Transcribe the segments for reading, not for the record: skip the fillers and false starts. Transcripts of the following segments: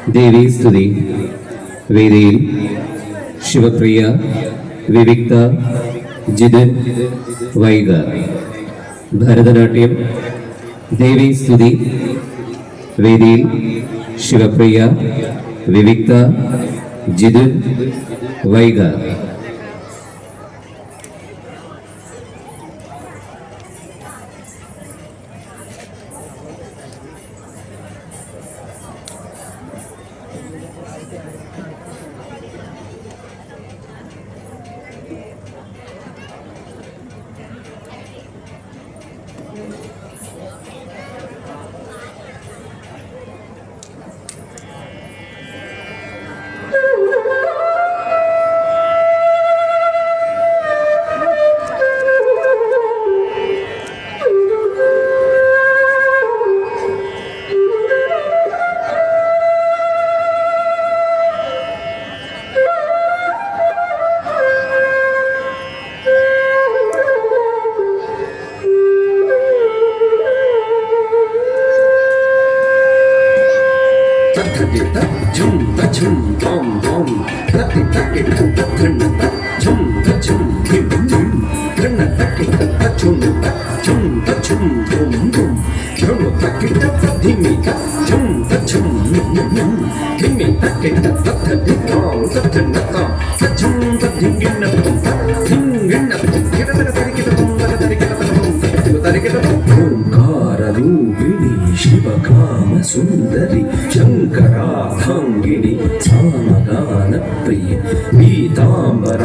ദേവീ സ്തുതി. വേദിയിൽ ശിവപ്രിയ, വിവിക്ത, ജിതിൻ, വൈഗ. ഭരതനാട്യം. ദേവീ സ്തുതി. വേദിയിൽ ശിവപ്രിയ, വിവിക്ത, ജിതിൻ, വൈഗ. ఓంకారరూపిణి శివకామ సుందరి శంకరార్థాంగిని సామగాన ప్రియ పీతాంబరాలంకృతే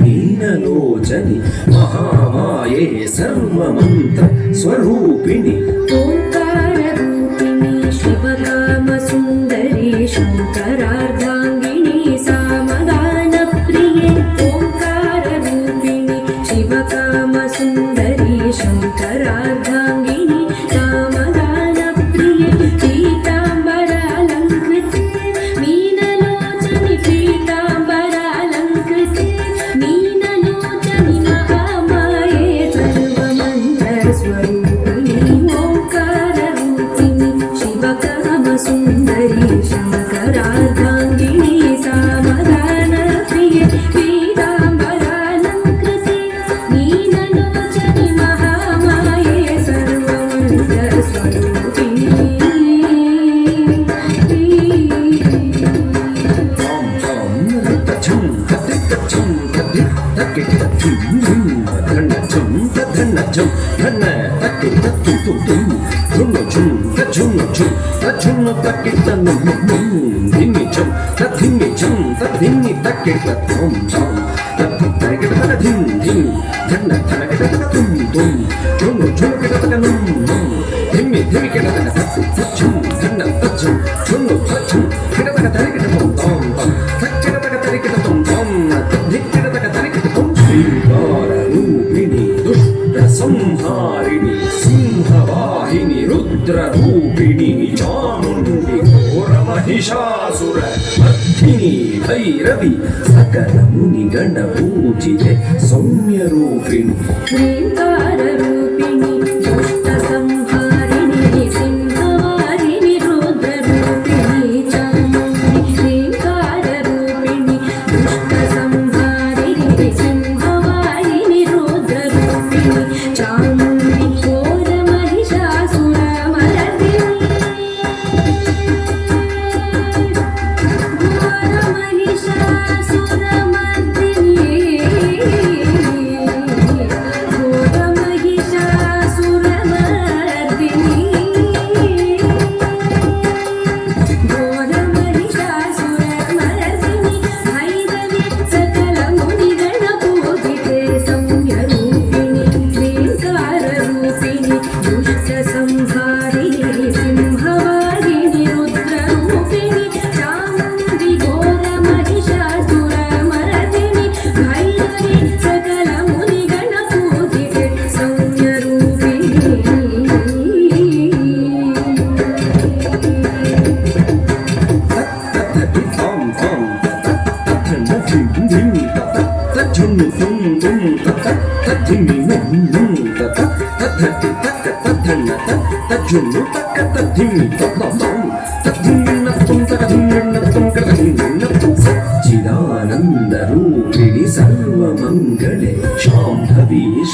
మీనలోచని మహామాయే సర్వమంత్ర స్వరూపిణి ఓంకారరూపిణి శివకామ సుందరి శంకరార్థాంగిని సామగాన ప్రియే ఓంకారరూపిణి శివకామ సుందరి శంకరార్థాంగిని సామగాన ప్రియే పీతాంబరాలంకృతే మీనలోచని పీతాంబరాలంకృతే మీనలోచని మహామాయే సర్వమంత్ర స్వరూపిణి ఓంకారరూపిణి శివకామ సుందరి శంకరార్థాంగిని సామగాన ప్రియే పీతాంబరాలంకృతే మీనలోచని మహామాయే సర్వమంత్ర స్వరూపిణి శ్రీకారరూపిణి దుష్ట సంహారిణి సింహవాహిని రుద్రరూపిణి చాముండి ఘోరమహిషాసుర మర్దిని భైరవి సకల ముని గణ పూజితే సౌమ్యరూపిణి శ్రీకారరూపిణి దుష్ట సంహారిణి సింహవాహిని రుద్రరూపిణి చాముండి శ్రీకారరూపిణి దుష్ట సంహారిణి సింహవాహిని రుద్రరూపిణి చాముండి ఘోర మహిషాసుర మర్దిని ఘోర మహిషాసుర మర్దిని ఘోర మహిషాసుర మర్దిని ఘోర మహిషాసుర మర్దిని భైరవి సకల మునిగణ పూజితే సౌమ్యరూపిణి శ్రీకారరూపిణి దుష్ట సంహారిణి సింహవాహిని రుద్రరూపిణి చాముండి ఘోర మహిషాసుర మర్దిని భైరవి సకల మునిగణ పూజితే సౌమ్యరూపిణి తజ్జును తక్క తద్ధిమి తద్దం తద్ధిమిన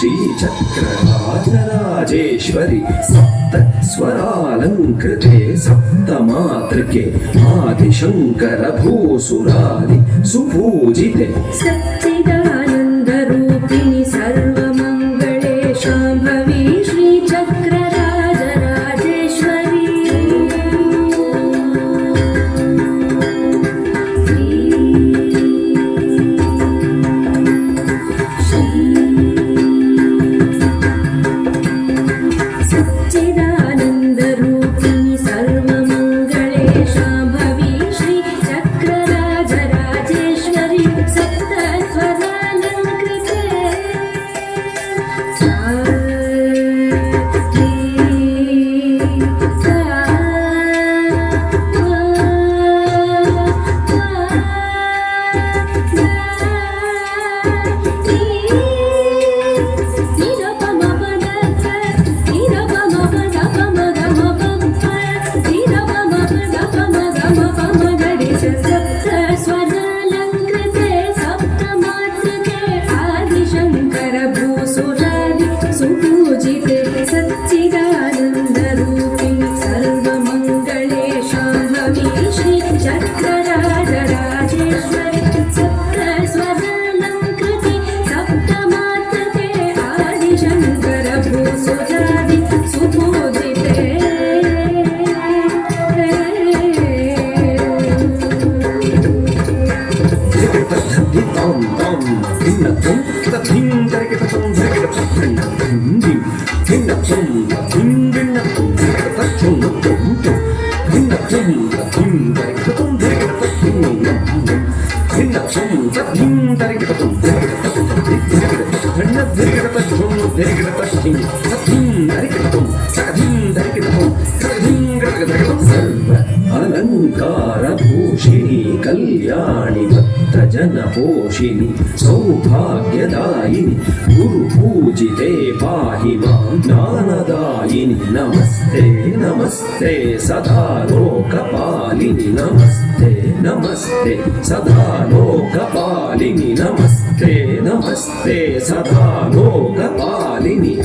श्रीचक्रराजराजेश्वरि सप्त स्वरालङ्कृते सप्तमातृके आदिशङ्कर भूसुरादि सुपूजिते सच्चिदानन्दरूपिणि सर्वमङ्गले Shambhavi श्रीचक्रराजराजेश्वरी सच्चिदानन्दरूपिणि सर्वमङ्गले Shambhavi श्रीचक्रराजराजेश्वरी सप्तस्वरालङ्कृते सप्तस्वरालङ्कृते सप्तमातृके आदिशङ्कर भूसुरादि सुपूजिते सच्चिदानन्दरूपिणि सर्वमङ्गले Shambhavi श्रीचक्रराजराजेश्वरि सप्तस्वरालङ्कृते सप्तमातृके आदिशङ्कर भूसुरादि सुपूजिते tam tam hinna tum tathing tarikata tum tarikata hinna dim hinna tum tathing hinna tum tarikata tum tum tum hinna tum tathing tarikata tum tarikata hinna tum tathing tarikata tum tarikata hinna tarikata tum tarikata hinna tathing tarikata tum tathing tarikata tum tathing tarikata sarva अलंकार भूषिणी कल्याणि भक्त जन पोषिणि सौभाग्यदायिनि गुरु पूजिते पाहि मां ज्ञानदायिनि नमस्ते नमस्ते सदा लोकपालिनि नमस्ते नमस्ते सदा लोकपालिनि नमस्ते नमस्ते सदा लोकपालिनि